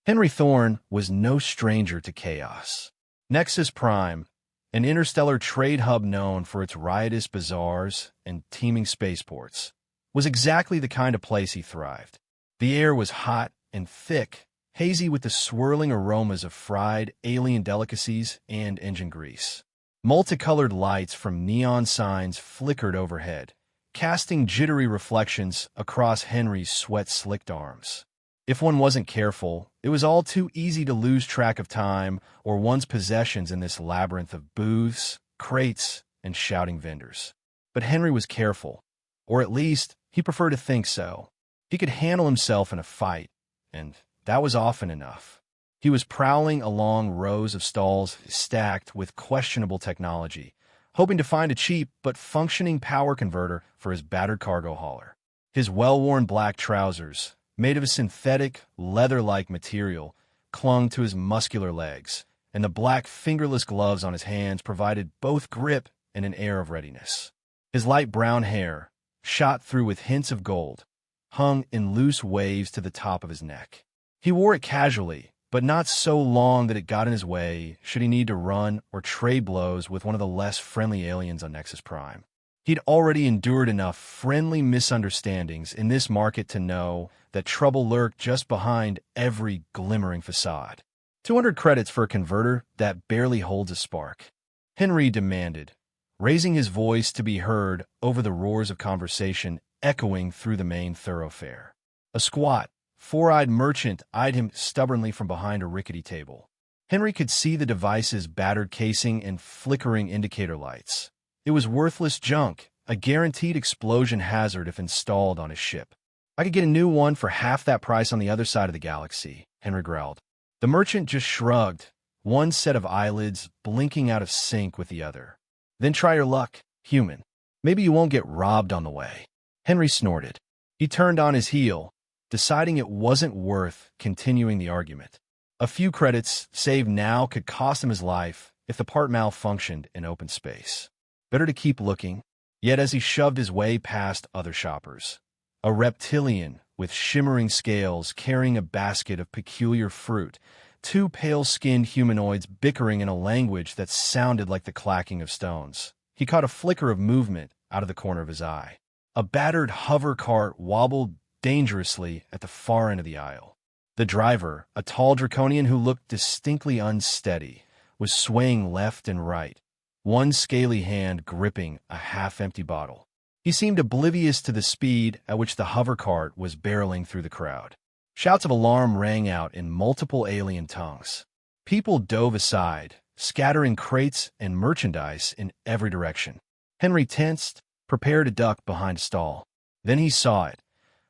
Henry Thorne was no stranger to chaos. Nexus Prime, an interstellar trade hub known for its riotous bazaars and teeming spaceports, was exactly the kind of place he thrived. The air was hot and thick, hazy with the swirling aromas of fried alien delicacies and engine grease. Multicolored lights from neon signs flickered overhead, casting jittery reflections across Henry's sweat-slicked arms. If one wasn't careful, it was all too easy to lose track of time or one's possessions in this labyrinth of booths, crates, and shouting vendors. But Henry was careful, or at least he preferred to think so. He could handle himself in a fight, and that was often enough. He was prowling along rows of stalls stacked with questionable technology, hoping to find a cheap but functioning power converter for his battered cargo hauler. His well-worn black trousers, made of a synthetic, leather-like material, clung to his muscular legs, and the black fingerless gloves on his hands provided both grip and an air of readiness. His light brown hair, shot through with hints of gold, hung in loose waves to the top of his neck. He wore it casually, but not so long that it got in his way should he need to run or trade blows with one of the less friendly aliens on Nexus Prime. He'd already endured enough friendly misunderstandings in this market to know that trouble lurked just behind every glimmering facade. 200 credits for a converter that barely holds a spark, Henry demanded, raising his voice to be heard over the roars of conversation echoing through the main thoroughfare. A squat, four-eyed merchant eyed him stubbornly from behind a rickety table. Henry could see the device's battered casing and flickering indicator lights. It was worthless junk, a guaranteed explosion hazard if installed on his ship. I could get a new one for half that price on the other side of the galaxy, Henry growled. The merchant just shrugged, one set of eyelids blinking out of sync with the other. Then try your luck, human. Maybe you won't get robbed on the way. Henry snorted. He turned on his heel, deciding it wasn't worth continuing the argument. A few credits saved now could cost him his life if the part malfunctioned in open space. Better to keep looking. Yet as he shoved his way past other shoppers, a reptilian with shimmering scales carrying a basket of peculiar fruit, two pale-skinned humanoids bickering in a language that sounded like the clacking of stones. He caught a flicker of movement out of the corner of his eye. A battered hover cart wobbled dangerously at the far end of the aisle. The driver, a tall draconian who looked distinctly unsteady, was swaying left and right, one scaly hand gripping a half-empty bottle. He seemed oblivious to the speed at which the hover cart was barreling through the crowd. Shouts of alarm rang out in multiple alien tongues. People dove aside, scattering crates and merchandise in every direction. Henry tensed, prepared to duck behind a stall. Then he saw it,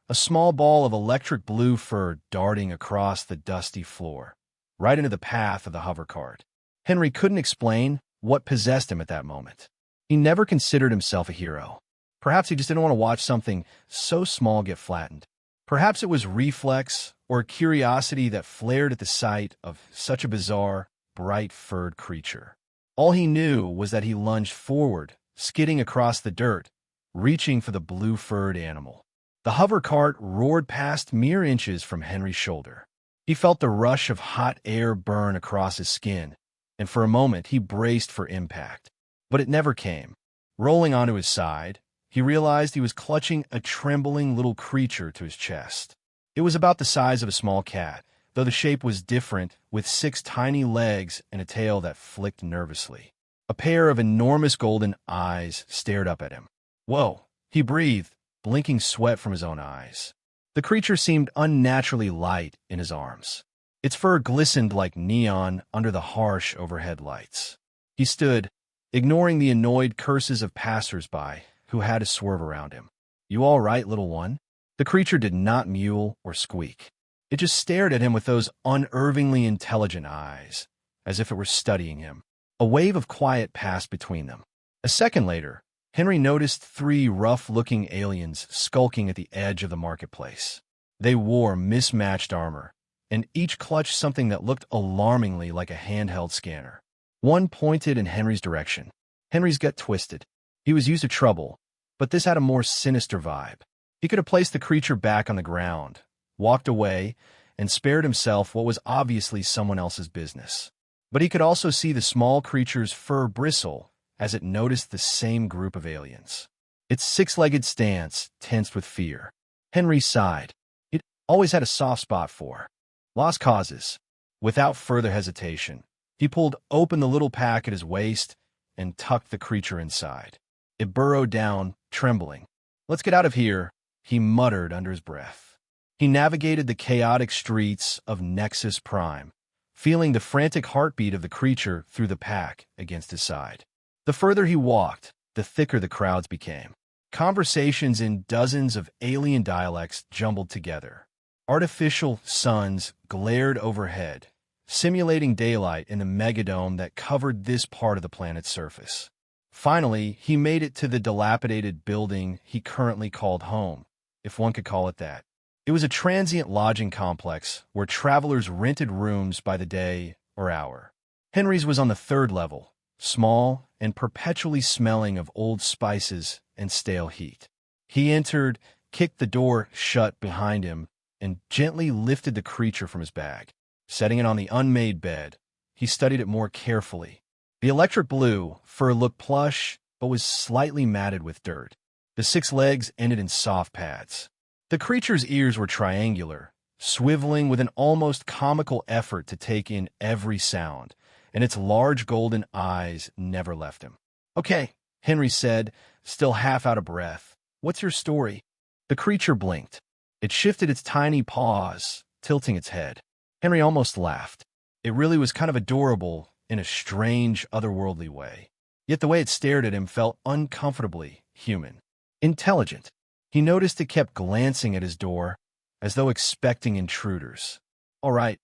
a small ball of electric blue fur darting across the dusty floor, right into the path of the hover cart. Henry couldn't explain what possessed him at that moment. He never considered himself a hero. Perhaps he just didn't want to watch something so small get flattened. Perhaps it was reflex or curiosity that flared at the sight of such a bizarre, bright-furred creature. All he knew was that he lunged forward, skidding across the dirt, reaching for the blue-furred animal. The hover cart roared past mere inches from Henry's shoulder. He felt the rush of hot air burn across his skin, and for a moment he braced for impact. But it never came. Rolling onto his side, he realized he was clutching a trembling little creature to his chest. It was about the size of a small cat, though the shape was different, with 6 tiny legs and a tail that flicked nervously. A pair of enormous golden eyes stared up at him. Whoa, he breathed, blinking sweat from his own eyes. The creature seemed unnaturally light in his arms. Its fur glistened like neon under the harsh overhead lights. He stood, ignoring the annoyed curses of passers-by who had to swerve around him. You all right, little one? The creature did not mew or squeak. It just stared at him with those unervingly intelligent eyes, as if it were studying him. A wave of quiet passed between them. A second later, Henry noticed 3 rough-looking aliens skulking at the edge of the marketplace. They wore mismatched armor, and each clutched something that looked alarmingly like a handheld scanner. One pointed in Henry's direction. Henry's gut twisted. He was used to trouble, but this had a more sinister vibe. He could have placed the creature back on the ground, walked away, and spared himself what was obviously someone else's business. But he could also see the small creature's fur bristle as it noticed the same group of aliens. Its six-legged stance tensed with fear. Henry sighed. He'd always had a soft spot for lost causes. Without further hesitation, he pulled open the little pack at his waist and tucked the creature inside. It burrowed down, trembling. "Let's get out of here," he muttered under his breath. He navigated the chaotic streets of Nexus Prime, feeling the frantic heartbeat of the creature through the pack against his side. The further he walked, the thicker the crowds became. Conversations in dozens of alien dialects jumbled together. Artificial suns glared overhead, simulating daylight in the megadome that covered this part of the planet's surface. Finally, he made it to the dilapidated building he currently called home, if one could call it that. It was a transient lodging complex where travelers rented rooms by the day or hour. Henry's was on the third level, small and perpetually smelling of old spices and stale heat. He entered, kicked the door shut behind him, and gently lifted the creature from his bag. Setting it on the unmade bed, he studied it more carefully. The electric blue fur looked plush, but was slightly matted with dirt. The six legs ended in soft pads. The creature's ears were triangular, swiveling with an almost comical effort to take in every sound, and its large golden eyes never left him. "Okay," Henry said, still half out of breath. "What's your story?" The creature blinked. It shifted its tiny paws, tilting its head. Henry almost laughed. It really was kind of adorable in a strange, otherworldly way. Yet the way it stared at him felt uncomfortably human. Intelligent. He noticed it kept glancing at his door, as though expecting intruders. All right,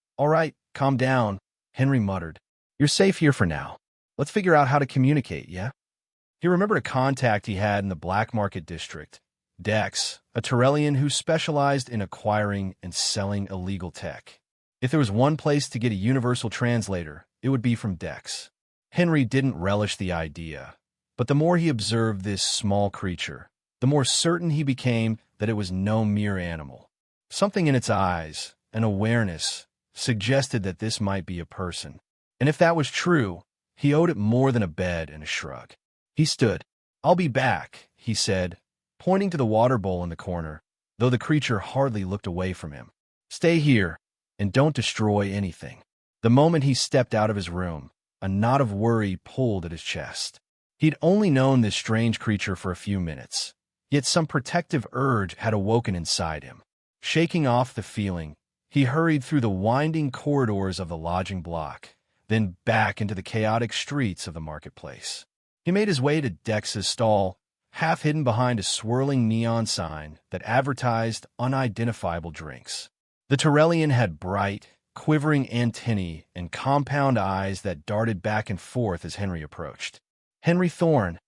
calm down," Henry muttered. "You're safe here for now. Let's figure out how to communicate, yeah?" He remembered a contact he had in the black market district, Dex, a Tyrellian who specialized in acquiring and selling illegal tech. If there was one place to get a universal translator, it would be from Dex. Henry didn't relish the idea, but the more he observed this small creature, the more certain he became that it was no mere animal. Something in its eyes, an awareness, suggested that this might be a person. And if that was true, he owed it more than a bed and a shrug. He stood. "I'll be back," he said, pointing to the water bowl in the corner, though the creature hardly looked away from him. "Stay here, and don't destroy anything." The moment he stepped out of his room, a knot of worry pulled at his chest. He'd only known this strange creature for a few minutes, yet some protective urge had awoken inside him. Shaking off the feeling, he hurried through the winding corridors of the lodging block, then back into the chaotic streets of the marketplace. He made his way to Dex's stall, half hidden behind a swirling neon sign that advertised unidentifiable drinks. The Tyrellian had bright, quivering antennae and compound eyes that darted back and forth as Henry approached. "Henry Thorne,"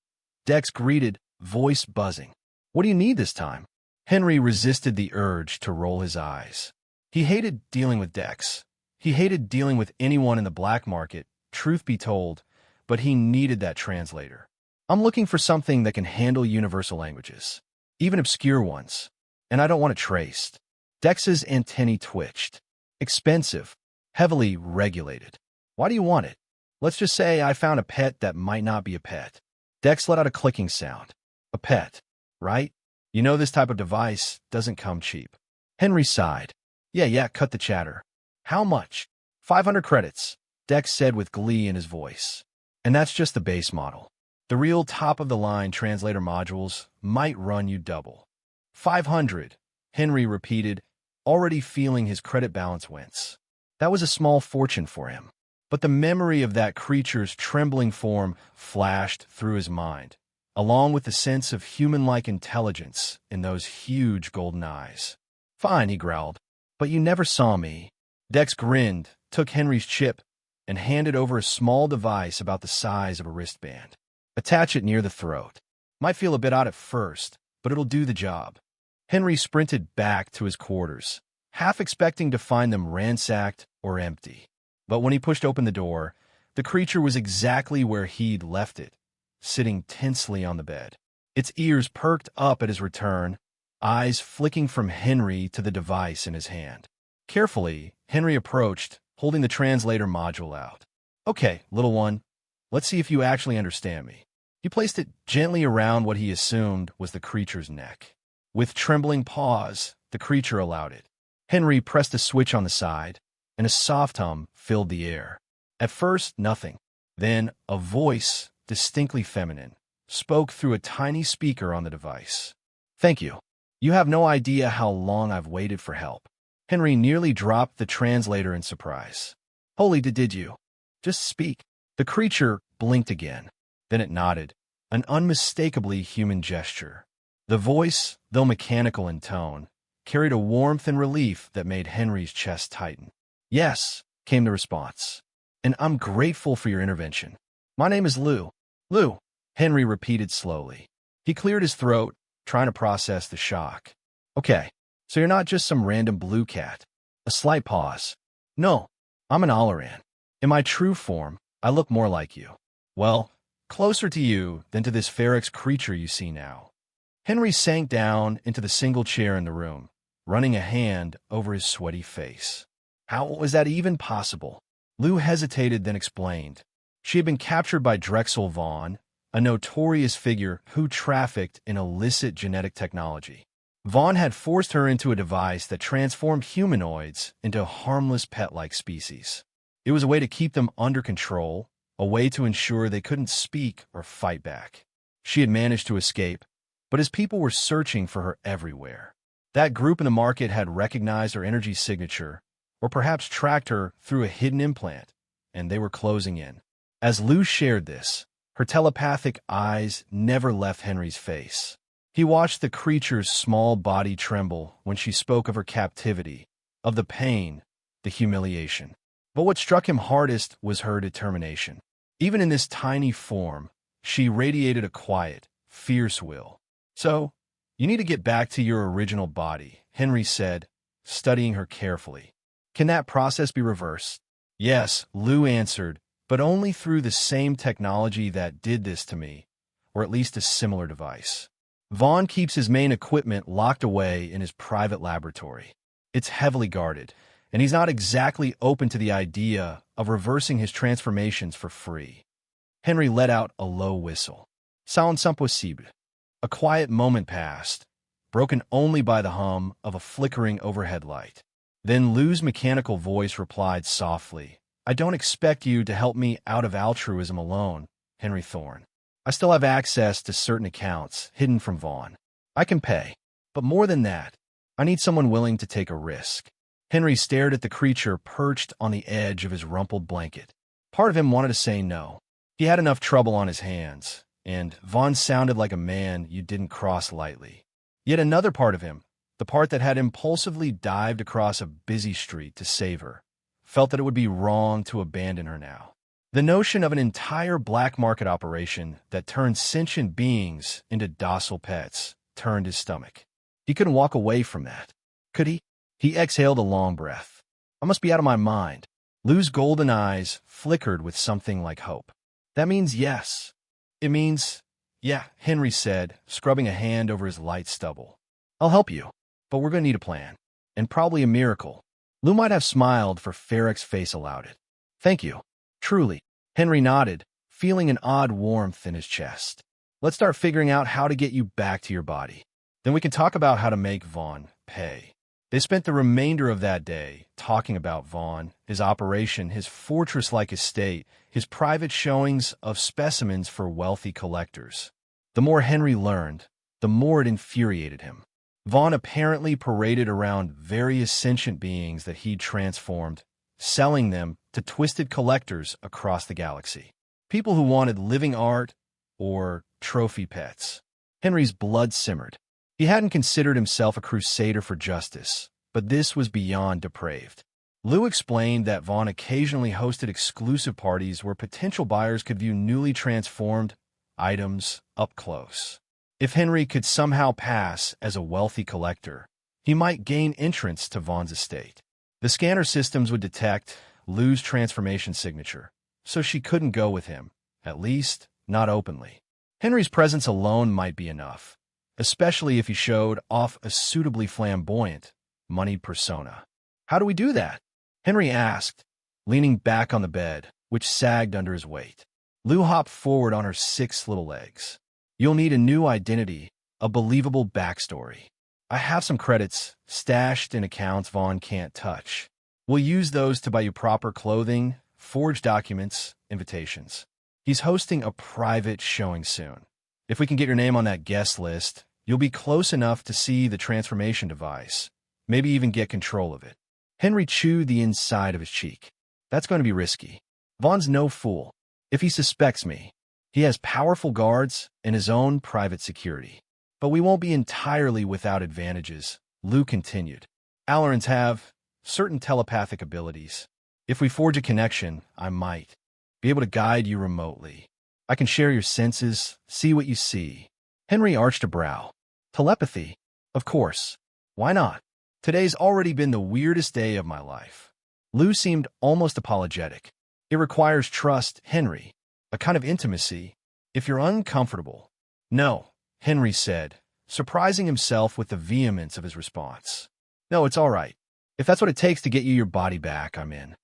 Dex greeted, voice buzzing. "What do you need this time?" Henry resisted the urge to roll his eyes. He hated dealing with Dex. He hated dealing with anyone in the black market, truth be told, but he needed that translator. "I'm looking for something that can handle universal languages, even obscure ones, and I don't want it traced." Dex's antennae twitched. "Expensive, heavily regulated. Why do you want it?" "Let's just say I found a pet that might not be a pet." Dex let out a clicking sound. "A pet, right? You know this type of device doesn't come cheap." Henry sighed. Yeah, cut the chatter." "How much?" 500 credits, Dex said with glee in his voice. "And that's just the base model. The real top-of-the-line translator modules might run you double." 500, Henry repeated, already feeling his credit balance wince. That was a small fortune for him, but the memory of that creature's trembling form flashed through his mind, along with the sense of human-like intelligence in those huge golden eyes. "Fine," he growled, "but you never saw me." Dex grinned, took Henry's chip, and handed over a small device about the size of a wristband. "Attach it near the throat. Might feel a bit odd at first, but it'll do the job." Henry sprinted back to his quarters, half expecting to find them ransacked or empty. But when he pushed open the door, the creature was exactly where he'd left it, sitting tensely on the bed. Its ears perked up at his return, eyes flicking from Henry to the device in his hand. Carefully, Henry approached, holding the translator module out. Okay, little one, let's see if you actually understand me. He placed it gently around what he assumed was the creature's neck. With trembling paws, the creature allowed it. Henry pressed a switch on the side, and a soft hum filled the air. At first, nothing. Then, a voice, distinctly feminine, spoke through a tiny speaker on the device. Thank you. You have no idea how long I've waited for help. Henry nearly dropped the translator in surprise. Holy did you? Just speak. The creature blinked again. Then it nodded, an unmistakably human gesture. The voice, though mechanical in tone, carried a warmth and relief that made Henry's chest tighten. Yes, came the response. And I'm grateful for your intervention. My name is Lou. Lou, Henry repeated slowly. He cleared his throat, trying to process the shock. Okay, so you're not just some random blue cat. A slight pause. No, I'm an Alaran. In my true form, I look more like you. Well, closer to you than to this Ferex creature you see now. Henry sank down into the single chair in the room, running a hand over his sweaty face. How was that even possible? Lou hesitated, then explained. She had been captured by Drexel Vaughn, a notorious figure who trafficked in illicit genetic technology. Vaughn had forced her into a device that transformed humanoids into a harmless pet-like species. It was a way to keep them under control, a way to ensure they couldn't speak or fight back. She had managed to escape, but his people were searching for her everywhere. That group in the market had recognized her energy signature, or perhaps tracked her through a hidden implant, and they were closing in. As Lou shared this, her telepathic eyes never left Henry's face. He watched the creature's small body tremble when she spoke of her captivity, of the pain, the humiliation. But what struck him hardest was her determination. Even in this tiny form, she radiated a quiet, fierce will. So, you need to get back to your original body, Henry said, studying her carefully. Can that process be reversed? Yes, Lou answered, but only through the same technology that did this to me, or at least a similar device. Vaughn keeps his main equipment locked away in his private laboratory. It's heavily guarded, and he's not exactly open to the idea of reversing his transformations for free. Henry let out a low whistle. C'est impossible. A quiet moment passed, broken only by the hum of a flickering overhead light. Then Lou's mechanical voice replied softly, I don't expect you to help me out of altruism alone, Henry Thorne. I still have access to certain accounts hidden from Vaughn. I can pay. But more than that, I need someone willing to take a risk. Henry stared at the creature perched on the edge of his rumpled blanket. Part of him wanted to say no. He had enough trouble on his hands, and Vaughn sounded like a man you didn't cross lightly. Yet another part of him, the part that had impulsively dived across a busy street to save her, felt that it would be wrong to abandon her now. The notion of an entire black market operation that turned sentient beings into docile pets turned his stomach. He couldn't walk away from that. Could he? He exhaled a long breath. I must be out of my mind. Lou's golden eyes flickered with something like hope. That means yes. It means, yeah, Henry said, scrubbing a hand over his light stubble. I'll help you, but we're going to need a plan. And probably a miracle. Lou might have smiled, for Ferrick's face allowed it. Thank you. Truly. Henry nodded, feeling an odd warmth in his chest. Let's start figuring out how to get you back to your body. Then we can talk about how to make Vaughn pay. They spent the remainder of that day talking about Vaughn, his operation, his fortress-like estate, his private showings of specimens for wealthy collectors. The more Henry learned, the more it infuriated him. Vaughn apparently paraded around various sentient beings that he'd transformed, selling them to twisted collectors across the galaxy. People who wanted living art or trophy pets. Henry's blood simmered. He hadn't considered himself a crusader for justice, but this was beyond depraved. Lou explained that Vaughn occasionally hosted exclusive parties where potential buyers could view newly transformed items up close. If Henry could somehow pass as a wealthy collector, he might gain entrance to Vaughn's estate. The scanner systems would detect Lou's transformation signature, so she couldn't go with him, at least not openly. Henry's presence alone might be enough, especially if he showed off a suitably flamboyant, moneyed persona. How do we do that? Henry asked, leaning back on the bed, which sagged under his weight. Lou hopped forward on her 6 little legs. You'll need a new identity, a believable backstory. I have some credits stashed in accounts Vaughn can't touch. We'll use those to buy you proper clothing, forged documents, invitations. He's hosting a private showing soon. If we can get your name on that guest list, you'll be close enough to see the transformation device, maybe even get control of it. Henry chewed the inside of his cheek. That's going to be risky. Vaughn's no fool. If he suspects me, he has powerful guards and his own private security. But we won't be entirely without advantages, Lou continued. Allerans have certain telepathic abilities. If we forge a connection, I might be able to guide you remotely. I can share your senses, see what you see. Henry arched a brow. Telepathy? Of course. Why not? Today's already been the weirdest day of my life. Lou seemed almost apologetic. It requires trust, Henry, a kind of intimacy. If you're uncomfortable. No, Henry said, surprising himself with the vehemence of his response. No, it's all right. If that's what it takes to get you your body back, I'm in.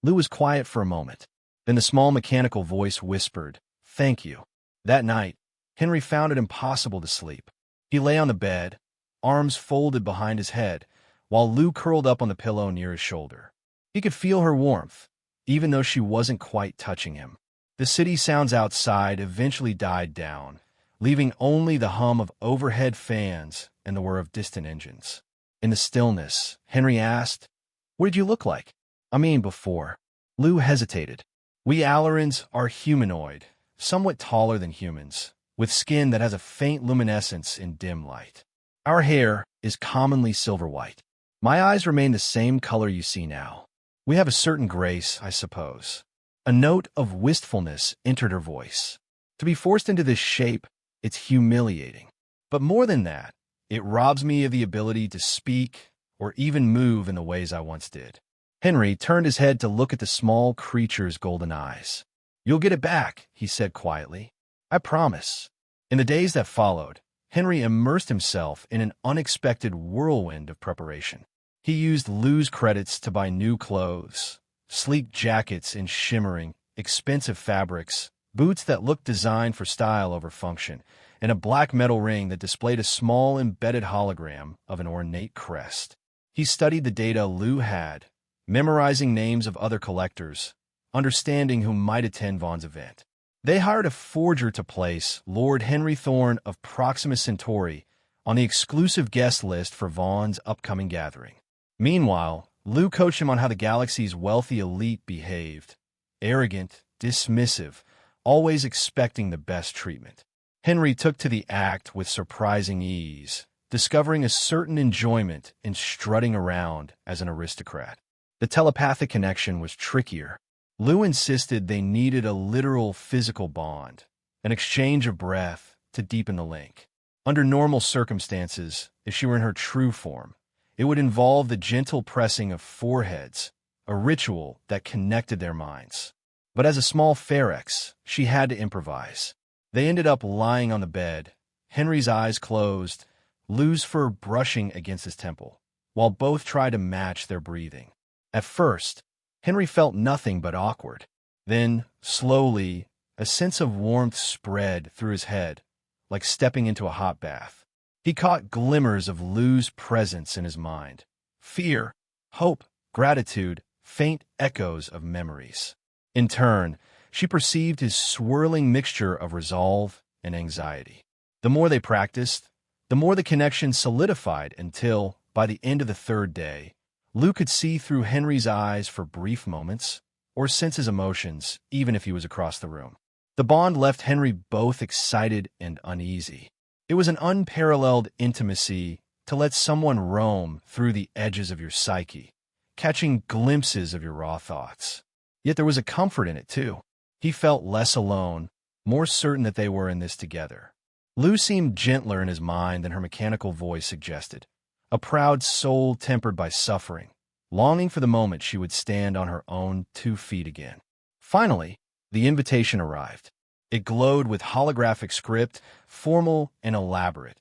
Lou was quiet for a moment. Then the small mechanical voice whispered, Thank you. That night, Henry found it impossible to sleep. He lay on the bed, arms folded behind his head, while Lou curled up on the pillow near his shoulder. He could feel her warmth, even though she wasn't quite touching him. The city sounds outside eventually died down, leaving only the hum of overhead fans and the whir of distant engines. In the stillness, Henry asked, What did you look like? I mean, before. Lou hesitated. We Allerans are humanoid, somewhat taller than humans, with skin that has a faint luminescence in dim light. Our hair is commonly silver-white. My eyes remain the same color you see now. We have a certain grace, I suppose. A note of wistfulness entered her voice. To be forced into this shape, it's humiliating. But more than that, it robs me of the ability to speak or even move in the ways I once did. Henry turned his head to look at the small creature's golden eyes. You'll get it back, he said quietly. I promise. In the days that followed, Henry immersed himself in an unexpected whirlwind of preparation. He used Lou's credits to buy new clothes, sleek jackets in shimmering, expensive fabrics, boots that looked designed for style over function, and a black metal ring that displayed a small embedded hologram of an ornate crest. He studied the data Lou had, memorizing names of other collectors, understanding who might attend Vaughn's event. They hired a forger to place Lord Henry Thorne of Proxima Centauri on the exclusive guest list for Vaughn's upcoming gathering. Meanwhile, Lou coached him on how the galaxy's wealthy elite behaved. Arrogant, dismissive, always expecting the best treatment. Henry took to the act with surprising ease, discovering a certain enjoyment in strutting around as an aristocrat. The telepathic connection was trickier. Lou insisted they needed a literal physical bond, an exchange of breath to deepen the link. Under normal circumstances, if she were in her true form, it would involve the gentle pressing of foreheads, a ritual that connected their minds. But as a small Ferex, she had to improvise. They ended up lying on the bed, Henry's eyes closed, Lou's fur brushing against his temple, while both tried to match their breathing. At first, Henry felt nothing but awkward. Then, slowly, a sense of warmth spread through his head, like stepping into a hot bath. He caught glimmers of Lou's presence in his mind. Fear, hope, gratitude, faint echoes of memories. In turn, she perceived his swirling mixture of resolve and anxiety. The more they practiced, the more the connection solidified until, by the end of the 3rd day, Lou could see through Henry's eyes for brief moments, or sense his emotions, even if he was across the room. The bond left Henry both excited and uneasy. It was an unparalleled intimacy to let someone roam through the edges of your psyche, catching glimpses of your raw thoughts. Yet there was a comfort in it, too. He felt less alone, more certain that they were in this together. Lou seemed gentler in his mind than her mechanical voice suggested, a proud soul tempered by suffering, longing for the moment she would stand on her own 2 feet again. Finally, the invitation arrived. It glowed with holographic script, formal and elaborate.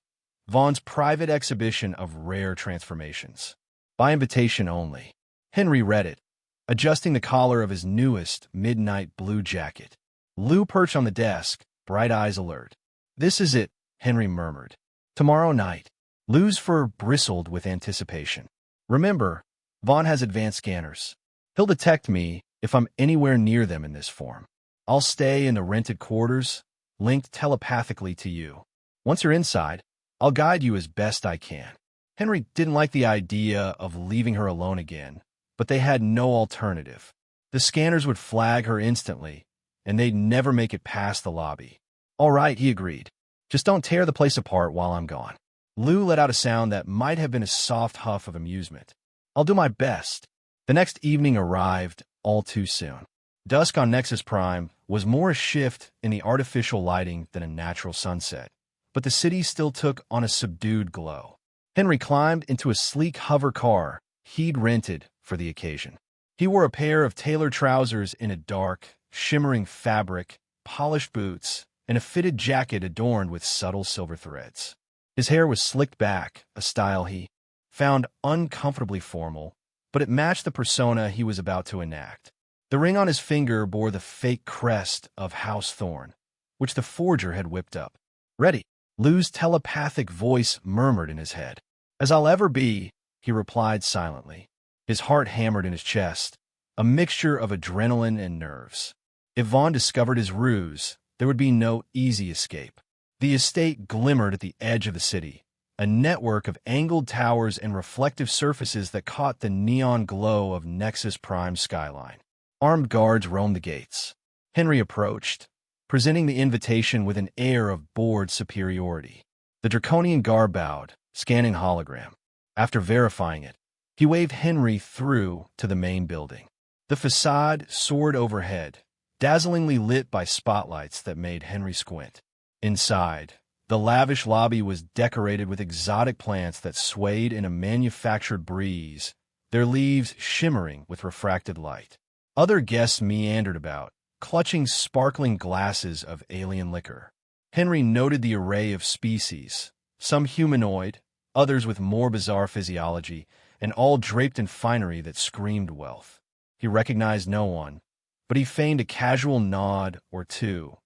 Vaughn's private exhibition of rare transformations. By invitation only. Henry read it, adjusting the collar of his newest midnight blue jacket. Lou perched on the desk, bright eyes alert. "This is it," Henry murmured. "Tomorrow night." Lou's fur bristled with anticipation. "Remember, Vaughn has advanced scanners. He'll detect me if I'm anywhere near them in this form. I'll stay in the rented quarters, linked telepathically to you. Once you're inside, I'll guide you as best I can." Henry didn't like the idea of leaving her alone again, but they had no alternative. The scanners would flag her instantly, and they'd never make it past the lobby. "All right," he agreed. "Just don't tear the place apart while I'm gone." Lou let out a sound that might have been a soft huff of amusement. "I'll do my best." The next evening arrived all too soon. Dusk on Nexus Prime was more a shift in the artificial lighting than a natural sunset, but the city still took on a subdued glow. Henry climbed into a sleek hover car he'd rented for the occasion. He wore a pair of tailored trousers in a dark, shimmering fabric, polished boots, and a fitted jacket adorned with subtle silver threads. His hair was slicked back, a style he found uncomfortably formal, but it matched the persona he was about to enact. The ring on his finger bore the fake crest of House Thorn, which the forger had whipped up. "Ready," Lou's telepathic voice murmured in his head. "As I'll ever be," he replied silently. His heart hammered in his chest, a mixture of adrenaline and nerves. If Vaughn discovered his ruse, there would be no easy escape. The estate glimmered at the edge of the city, a network of angled towers and reflective surfaces that caught the neon glow of Nexus Prime's skyline. Armed guards roamed the gates. Henry approached, presenting the invitation with an air of bored superiority. The draconian guard bowed, scanning hologram. After verifying it, he waved Henry through to the main building. The facade soared overhead, dazzlingly lit by spotlights that made Henry squint. Inside, the lavish lobby was decorated with exotic plants that swayed in a manufactured breeze, their leaves shimmering with refracted light. Other guests meandered about, clutching sparkling glasses of alien liquor. Henry noted the array of species, some humanoid, others with more bizarre physiology, and all draped in finery that screamed wealth. He recognized no one, but he feigned a casual nod or two,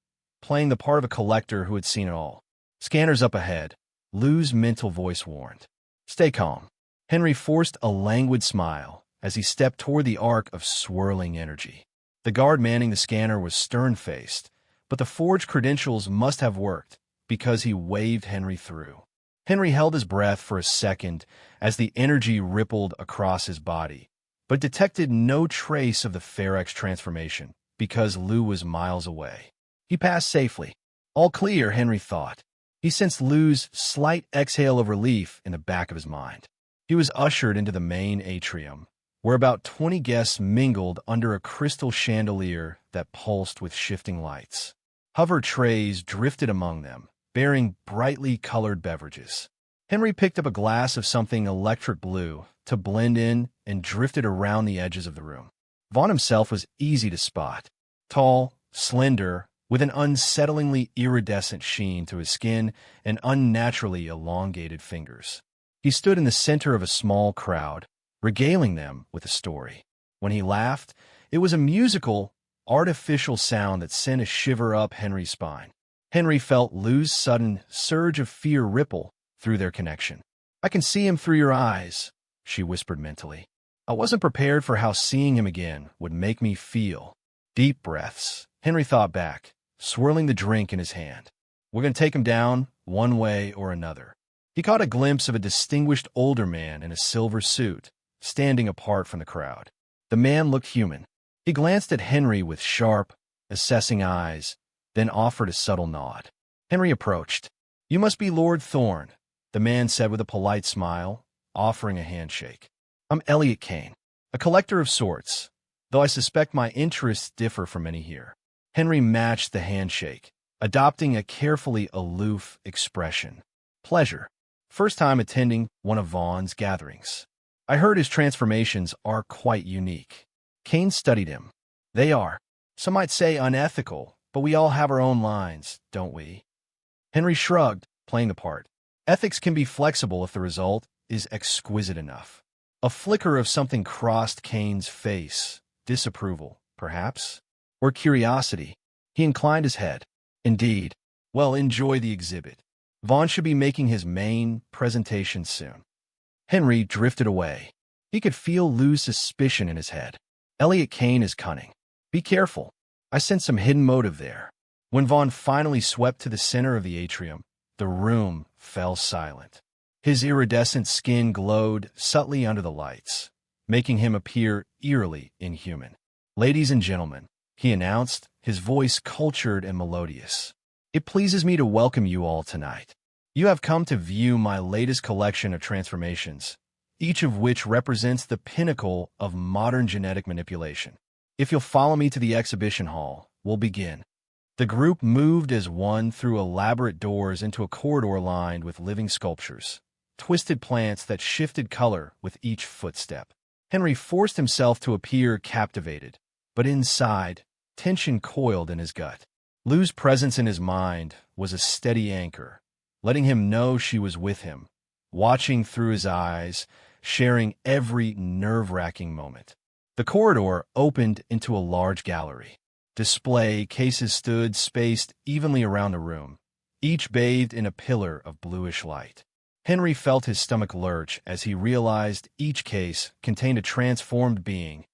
playing the part of a collector who had seen it all. "Scanners up ahead," Lou's mental voice warned. "Stay calm." Henry forced a languid smile as he stepped toward the arc of swirling energy. The guard manning the scanner was stern-faced, but the forged credentials must have worked because he waved Henry through. Henry held his breath for a second as the energy rippled across his body, but detected no trace of the Ferex transformation because Lou was miles away. He passed safely. All clear, Henry thought. He sensed Lou's slight exhale of relief in the back of his mind. He was ushered into the main atrium, where about 20 guests mingled under a crystal chandelier that pulsed with shifting lights. Hover trays drifted among them, bearing brightly colored beverages. Henry picked up a glass of something electric blue to blend in and drifted around the edges of the room. Vaughn himself was easy to spot. Tall, slender, with an unsettlingly iridescent sheen to his skin and unnaturally elongated fingers. He stood in the center of a small crowd, regaling them with a story. When he laughed, it was a musical, artificial sound that sent a shiver up Henry's spine. Henry felt Lou's sudden surge of fear ripple through their connection. "I can see him through your eyes," she whispered mentally. I wasn't prepared for how seeing him again would make me feel. Deep breaths. Henry thought back, swirling the drink in his hand. We're going to take him down one way or another. He caught a glimpse of a distinguished older man in a silver suit, standing apart from the crowd. The man looked human. He glanced at Henry with sharp, assessing eyes, then offered a subtle nod. Henry approached. "You must be Lord Thorn," the man said with a polite smile, offering a handshake. "I'm Elliot Kane, a collector of sorts, though I suspect my interests differ from many here." Henry matched the handshake, adopting a carefully aloof expression. "Pleasure. First time attending one of Vaughn's gatherings. I heard his transformations are quite unique." Kane studied him. "They are. Some might say unethical, but we all have our own lines, don't we?" Henry shrugged, playing the part. "Ethics can be flexible if the result is exquisite enough." A flicker of something crossed Kane's face. Disapproval, perhaps? Or curiosity? He inclined his head. Indeed. Well, enjoy the exhibit. Vaughn should be making his main presentation soon. Henry drifted away. He could feel Lou's suspicion in his head. Elliot Kane is cunning. Be careful. I sense some hidden motive there. When Vaughn finally swept to the center of the atrium, the room fell silent. His iridescent skin glowed subtly under the lights, making him appear eerily inhuman. Ladies and gentlemen, he announced, his voice cultured and melodious. It pleases me to welcome you all tonight. You have come to view my latest collection of transformations, each of which represents the pinnacle of modern genetic manipulation. If you'll follow me to the exhibition hall, we'll begin. The group moved as one through elaborate doors into a corridor lined with living sculptures, twisted plants that shifted color with each footstep. Henry forced himself to appear captivated, but inside, tension coiled in his gut. Lou's presence in his mind was a steady anchor, letting him know she was with him, watching through his eyes, sharing every nerve-wracking moment. The corridor opened into a large gallery. Display cases stood spaced evenly around the room, each bathed in a pillar of bluish light. Henry felt his stomach lurch as he realized each case contained a transformed being,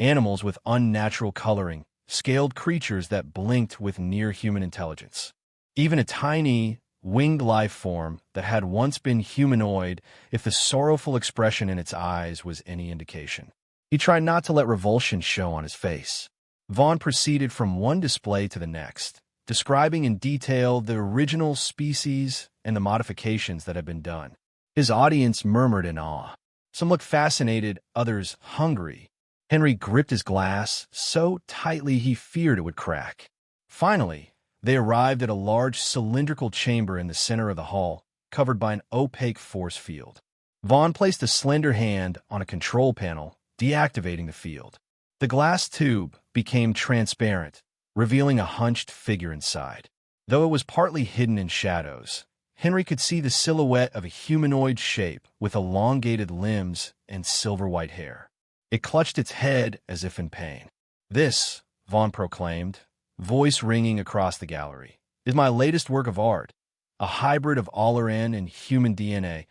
animals with unnatural coloring, scaled creatures that blinked with near-human intelligence. Even a tiny, winged life form that had once been humanoid, if the sorrowful expression in its eyes was any indication. He tried not to let revulsion show on his face. Vaughn proceeded from one display to the next, describing in detail the original species and the modifications that had been done. His audience murmured in awe. Some looked fascinated, others hungry. Henry gripped his glass so tightly he feared it would crack. Finally, they arrived at a large cylindrical chamber in the center of the hall, covered by an opaque force field. Vaughn placed a slender hand on a control panel, deactivating the field. The glass tube became transparent, revealing a hunched figure inside. Though it was partly hidden in shadows, Henry could see the silhouette of a humanoid shape with elongated limbs and silver-white hair. It clutched its head as if in pain. "This," Vaughn proclaimed, voice ringing across the gallery, "is my latest work of art, a hybrid of Alleran and human DNA,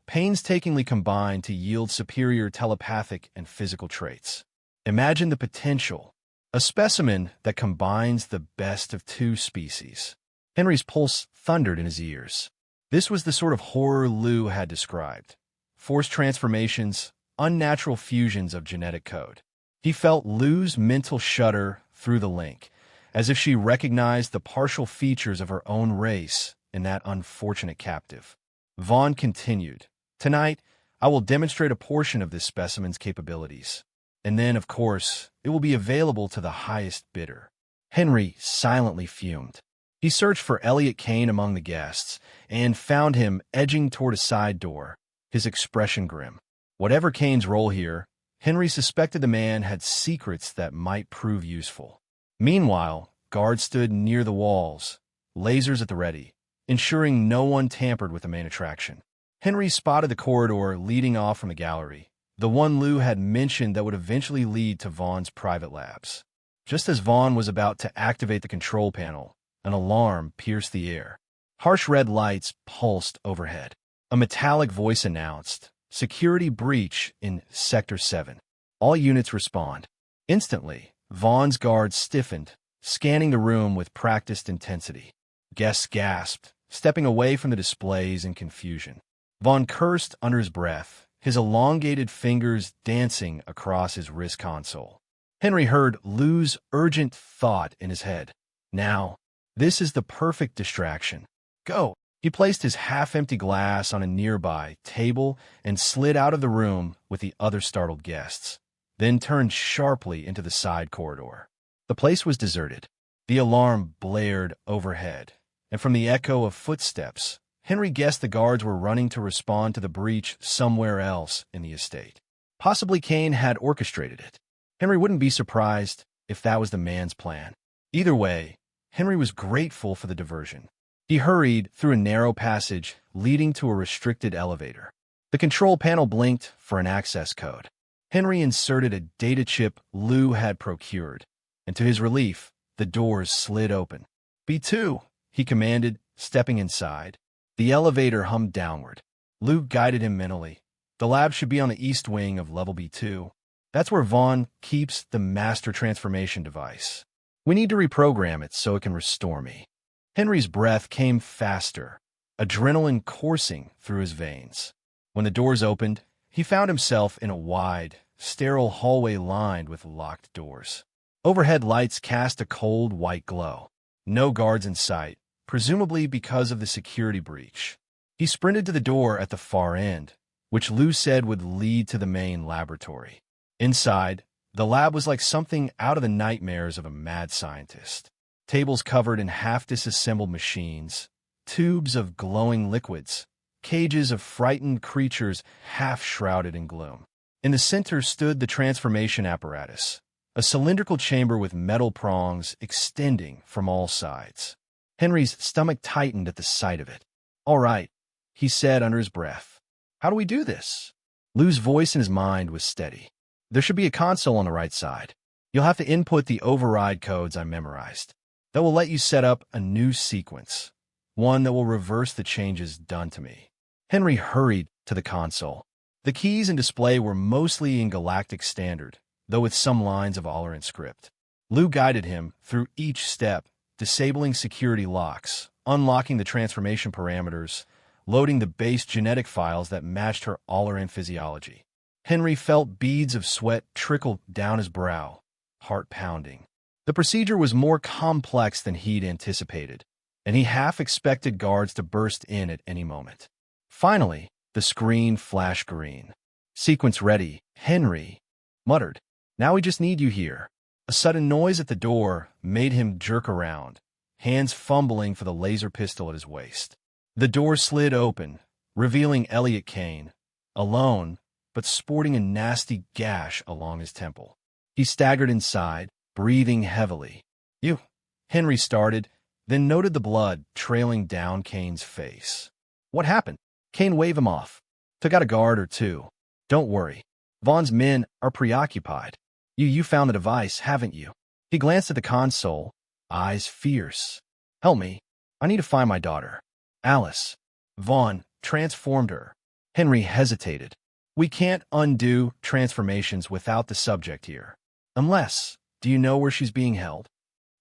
painstakingly combined to yield superior telepathic and physical traits. Imagine the potential, a specimen that combines the best of two species." Henry's pulse thundered in his ears. This was the sort of horror Lou had described. Forced transformations, unnatural fusions of genetic code. He felt Lou's mental shudder through the link, as if she recognized the partial features of her own race in that unfortunate captive. Vaughn continued, "Tonight, I will demonstrate a portion of this specimen's capabilities. And then, of course, it will be available to the highest bidder." Henry silently fumed. He searched for Elliot Kane among the guests and found him edging toward a side door, his expression grim. Whatever Kane's role here, Henry suspected the man had secrets that might prove useful. Meanwhile, guards stood near the walls, lasers at the ready, ensuring no one tampered with the main attraction. Henry spotted the corridor leading off from the gallery, the one Lou had mentioned that would eventually lead to Vaughn's private labs. Just as Vaughn was about to activate the control panel, an alarm pierced the air. Harsh red lights pulsed overhead. A metallic voice announced, "Security breach in Sector 7. All units respond." Instantly, Vaughn's guards stiffened, scanning the room with practiced intensity. Guests gasped, stepping away from the displays in confusion. Vaughn cursed under his breath, his elongated fingers dancing across his wrist console. Henry heard Lou's urgent thought in his head. "Now, this is the perfect distraction. Go." He placed his half-empty glass on a nearby table and slid out of the room with the other startled guests, then turned sharply into the side corridor. The place was deserted. The alarm blared overhead, and from the echo of footsteps, Henry guessed the guards were running to respond to the breach somewhere else in the estate. Possibly Kane had orchestrated it. Henry wouldn't be surprised if that was the man's plan. Either way, Henry was grateful for the diversion. He hurried through a narrow passage leading to a restricted elevator. The control panel blinked for an access code. Henry inserted a data chip Lou had procured, and to his relief, the doors slid open. "B2," he commanded, stepping inside. The elevator hummed downward. Lou guided him mentally. "The lab should be on the east wing of level B2. That's where Vaughn keeps the master transformation device. We need to reprogram it so it can restore me." Henry's breath came faster, adrenaline coursing through his veins. When the doors opened, he found himself in a wide, sterile hallway lined with locked doors. Overhead lights cast a cold white glow. No guards in sight, presumably because of the security breach. He sprinted to the door at the far end, which Lou said would lead to the main laboratory. Inside, the lab was like something out of the nightmares of a mad scientist. Tables covered in half-disassembled machines, tubes of glowing liquids, cages of frightened creatures half-shrouded in gloom. In the center stood the transformation apparatus, a cylindrical chamber with metal prongs extending from all sides. Henry's stomach tightened at the sight of it. "All right," he said under his breath. "How do we do this?" Lou's voice in his mind was steady. "There should be a console on the right side. You'll have to input the override codes I memorized. That will let you set up a new sequence, one that will reverse the changes done to me." Henry hurried to the console. The keys and display were mostly in Galactic Standard, though with some lines of Alleran script. Lou guided him through each step, disabling security locks, unlocking the transformation parameters, loading the base genetic files that matched her Alleran physiology. Henry felt beads of sweat trickle down his brow, heart pounding. The procedure was more complex than he'd anticipated, and he half expected guards to burst in at any moment. Finally, the screen flashed green. "Sequence ready," Henry muttered. "Now we just need you here." A sudden noise at the door made him jerk around, hands fumbling for the laser pistol at his waist. The door slid open, revealing Elliot Kane, alone, but sporting a nasty gash along his temple. He staggered inside, breathing heavily. "You," Henry started, then noted the blood trailing down Kane's face. "What happened?" Kane waved him off. "Took out a guard or two. Don't worry. Vaughn's men are preoccupied. You found the device, haven't you?" He glanced at the console, eyes fierce. "Help me. I need to find my daughter. Alice. Vaughn transformed her." Henry hesitated. "We can't undo transformations without the subject here. Unless, do you know where she's being held?"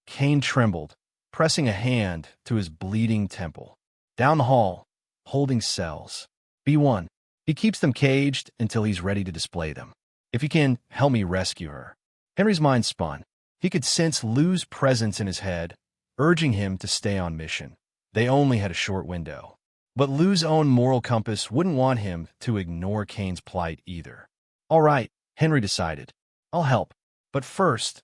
Kane trembled, pressing a hand to his bleeding temple. "Down the hall, holding cells. B1. He keeps them caged until he's ready to display them. If you can, help me rescue her." Henry's mind spun. He could sense Lou's presence in his head, urging him to stay on mission. They only had a short window. But Lou's own moral compass wouldn't want him to ignore Kane's plight either. "All right," Henry decided. "I'll help. But first,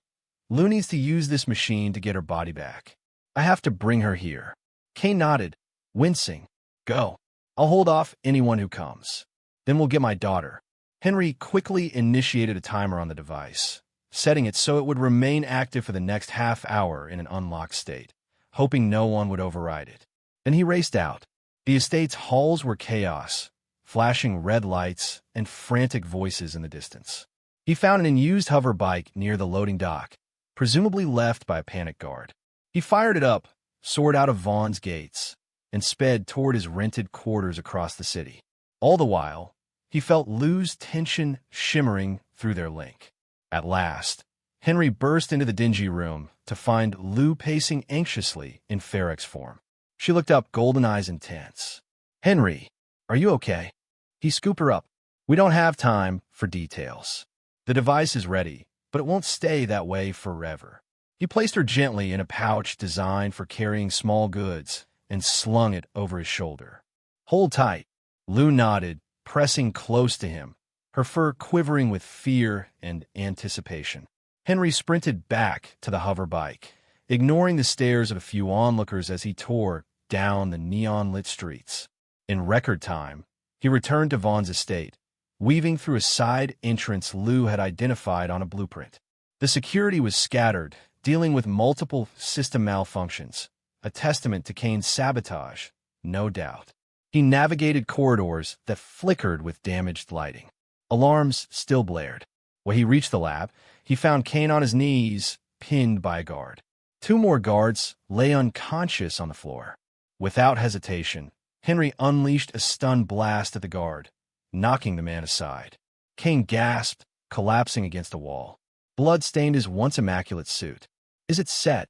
Lou needs to use this machine to get her body back. I have to bring her here." Kane nodded, wincing. "Go. I'll hold off anyone who comes. Then we'll get my daughter." Henry quickly initiated a timer on the device, setting it so it would remain active for the next half hour in an unlocked state, hoping no one would override it. Then he raced out. The estate's halls were chaos, flashing red lights and frantic voices in the distance. He found an unused hover bike near the loading dock, presumably left by a panic guard. He fired it up, soared out of Vaughn's gates, and sped toward his rented quarters across the city. All the while, he felt Lou's tension shimmering through their link. At last, Henry burst into the dingy room to find Lou pacing anxiously in Ferex form. She looked up, golden eyes intense. "Henry, are you okay?" He scooped her up. "We don't have time for details. The device is ready, but it won't stay that way forever." He placed her gently in a pouch designed for carrying small goods and slung it over his shoulder. "Hold tight." Lou nodded, pressing close to him, her fur quivering with fear and anticipation. Henry sprinted back to the hover bike, ignoring the stares of a few onlookers as he tore down the neon-lit streets. In record time, he returned to Vaughn's estate, weaving through a side entrance Lou had identified on a blueprint. The security was scattered, dealing with multiple system malfunctions, a testament to Kane's sabotage, no doubt. He navigated corridors that flickered with damaged lighting. Alarms still blared. When he reached the lab, he found Kane on his knees, pinned by a guard. Two more guards lay unconscious on the floor. Without hesitation, Henry unleashed a stun blast at the guard, knocking the man aside. Kane gasped, collapsing against a wall. Blood stained his once immaculate suit. "Is it set?"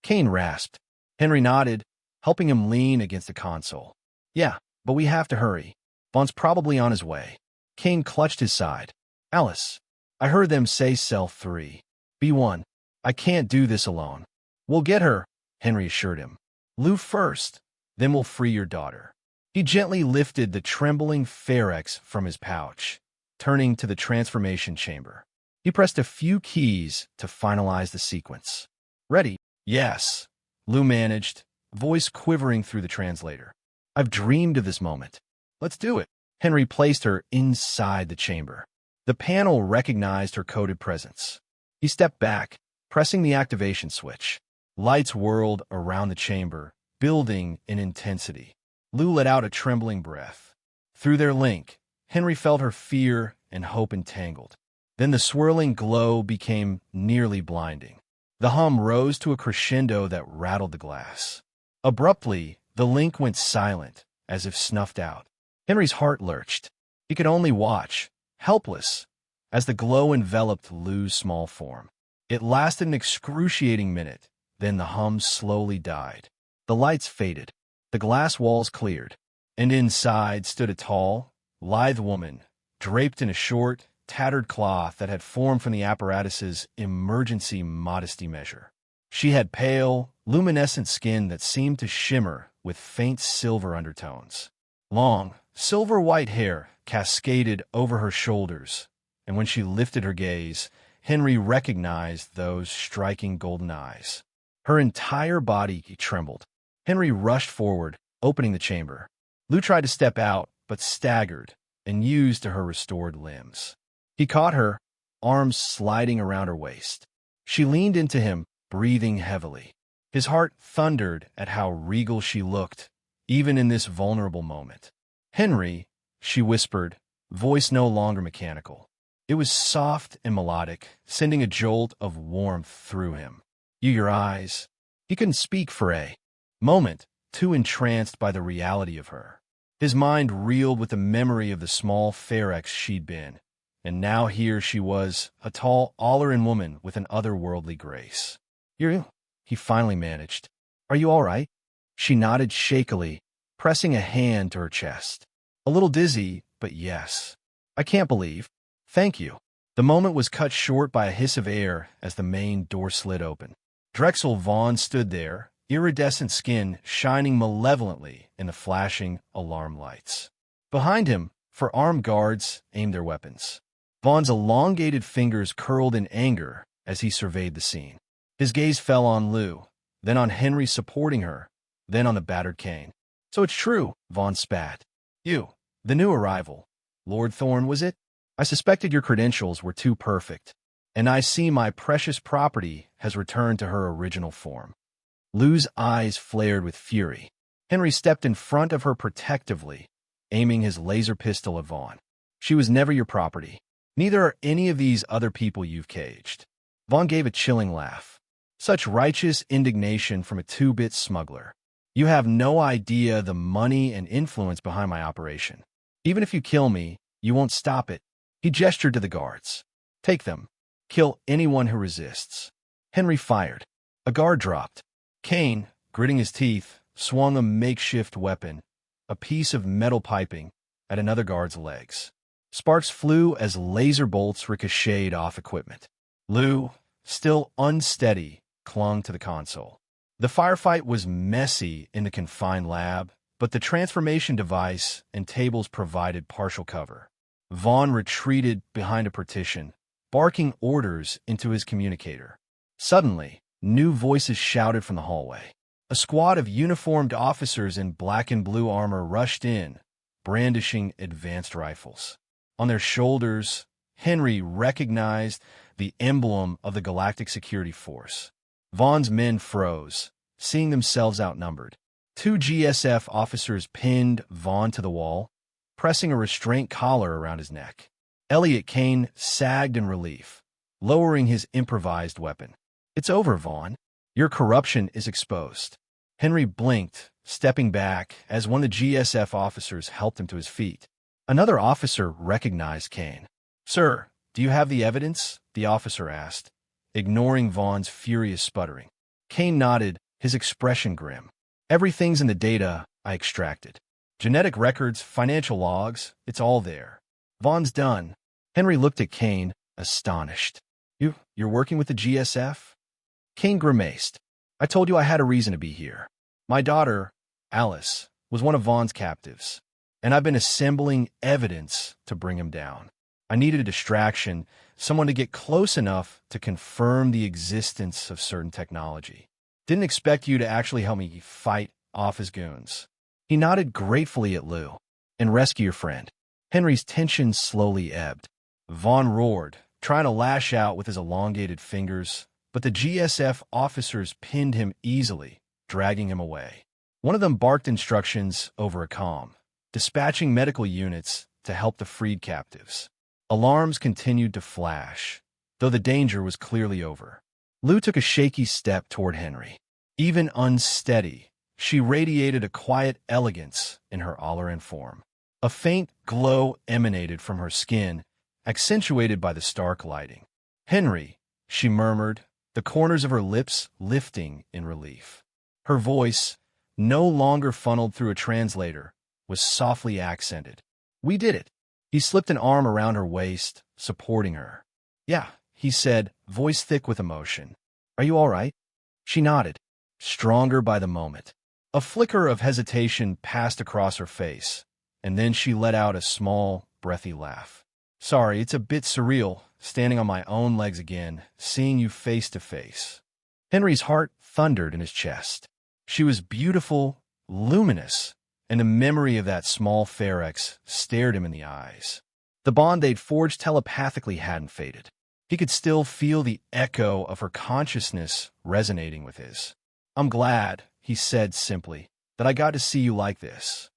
Kane rasped. Henry nodded, helping him lean against the console. "Yeah, but we have to hurry. Vaughn's probably on his way." Kane clutched his side. "Alice, I heard them say cell 3. B1. I can't do this alone." "We'll get her," Henry assured him. "Lou first, then we'll free your daughter." He gently lifted the trembling Ferex from his pouch, turning to the transformation chamber. He pressed a few keys to finalize the sequence. "Ready?" "Yes," Lou managed, voice quivering through the translator. "I've dreamed of this moment." "Let's do it." Henry placed her inside the chamber. The panel recognized her coded presence. He stepped back, pressing the activation switch. Lights whirled around the chamber, building in intensity. Lou let out a trembling breath. Through their link, Henry felt her fear and hope entangled. Then the swirling glow became nearly blinding. The hum rose to a crescendo that rattled the glass. Abruptly, the link went silent, as if snuffed out. Henry's heart lurched. He could only watch, helpless, as the glow enveloped Lou's small form. It lasted an excruciating minute, then the hum slowly died. The lights faded. The glass walls cleared, and inside stood a tall, lithe woman, draped in a short, tattered cloth that had formed from the apparatus's emergency modesty measure. She had pale, luminescent skin that seemed to shimmer with faint silver undertones. Long, silver-white hair cascaded over her shoulders, and when she lifted her gaze, Henry recognized those striking golden eyes. Her entire body trembled. Henry rushed forward, opening the chamber. Lou tried to step out, but staggered and used to her restored limbs. He caught her, arms sliding around her waist. She leaned into him, breathing heavily. His heart thundered at how regal she looked, even in this vulnerable moment. "Henry," she whispered, voice no longer mechanical. It was soft and melodic, sending a jolt of warmth through him. Your eyes." He couldn't speak for a moment, too entranced by the reality of her. His mind reeled with the memory of the small Ferex she'd been, and now here she was, a tall, all-in woman with an otherworldly grace. "You," he finally managed. "Are you all right?" She nodded shakily, pressing a hand to her chest. "A little dizzy, but yes. I can't believe. Thank you." The moment was cut short by a hiss of air as the main door slid open. Drexel Vaughn stood there, iridescent skin shining malevolently in the flashing alarm lights. Behind him, four armed guards aimed their weapons. Vaughn's elongated fingers curled in anger as he surveyed the scene. His gaze fell on Lou, then on Henry supporting her, then on the battered Kane. "So it's true," Vaughn spat. "You, the new arrival. Lord Thorne, was it? I suspected your credentials were too perfect, and I see my precious property has returned to her original form." Lou's eyes flared with fury. Henry stepped in front of her protectively, aiming his laser pistol at Vaughn. "She was never your property. Neither are any of these other people you've caged." Vaughn gave a chilling laugh. Such righteous indignation from a two-bit smuggler. "You have no idea the money and influence behind my operation. Even if you kill me, you won't stop it." He gestured to the guards. "Take them. Kill anyone who resists." Henry fired. A guard dropped. Kane, gritting his teeth, swung a makeshift weapon, a piece of metal piping, at another guard's legs. Sparks flew as laser bolts ricocheted off equipment. Lou, still unsteady, clung to the console. The firefight was messy in the confined lab, but the transformation device and tables provided partial cover. Vaughn retreated behind a partition, barking orders into his communicator. Suddenly, new voices shouted from the hallway. A squad of uniformed officers in black and blue armor rushed in, brandishing advanced rifles. On their shoulders, Henry recognized the emblem of the Galactic Security Force. Vaughn's men froze, seeing themselves outnumbered. Two GSF officers pinned Vaughn to the wall, pressing a restraint collar around his neck. Elliot Kane sagged in relief, lowering his improvised weapon. "It's over, Vaughn. Your corruption is exposed." Henry blinked, stepping back as one of the GSF officers helped him to his feet. Another officer recognized Kane. "Sir, do you have the evidence?" the officer asked, ignoring Vaughn's furious sputtering. Kane nodded, his expression grim. "Everything's in the data I extracted. Genetic records, financial logs, it's all there. Vaughn's done." Henry looked at Kane, astonished. You're working with the GSF?" Kane grimaced. "I told you I had a reason to be here. My daughter, Alice, was one of Vaughn's captives, and I've been assembling evidence to bring him down. I needed a distraction, someone to get close enough to confirm the existence of certain technology. Didn't expect you to actually help me fight off his goons." He nodded gratefully at Lou. "And rescue your friend." Henry's tension slowly ebbed. Vaughn roared, trying to lash out with his elongated fingers, but the GSF officers pinned him easily, dragging him away. One of them barked instructions over a comm, dispatching medical units to help the freed captives. Alarms continued to flash, though the danger was clearly over. Lou took a shaky step toward Henry. Even unsteady, she radiated a quiet elegance in her all-around form. A faint glow emanated from her skin, accentuated by the stark lighting. "Henry," she murmured, the corners of her lips lifting in relief. Her voice, no longer funneled through a translator, was softly accented. "We did it." He slipped an arm around her waist, supporting her. "Yeah," he said, voice thick with emotion. "Are you all right?" She nodded, stronger by the moment. A flicker of hesitation passed across her face, and then she let out a small, breathy laugh. "Sorry, it's a bit surreal, standing on my own legs again, seeing you face to face." Henry's heart thundered in his chest. She was beautiful, luminous, and the memory of that small Ferex stared him in the eyes. The bond they'd forged telepathically hadn't faded. He could still feel the echo of her consciousness resonating with his. "I'm glad," he said simply, "that I got to see you like this."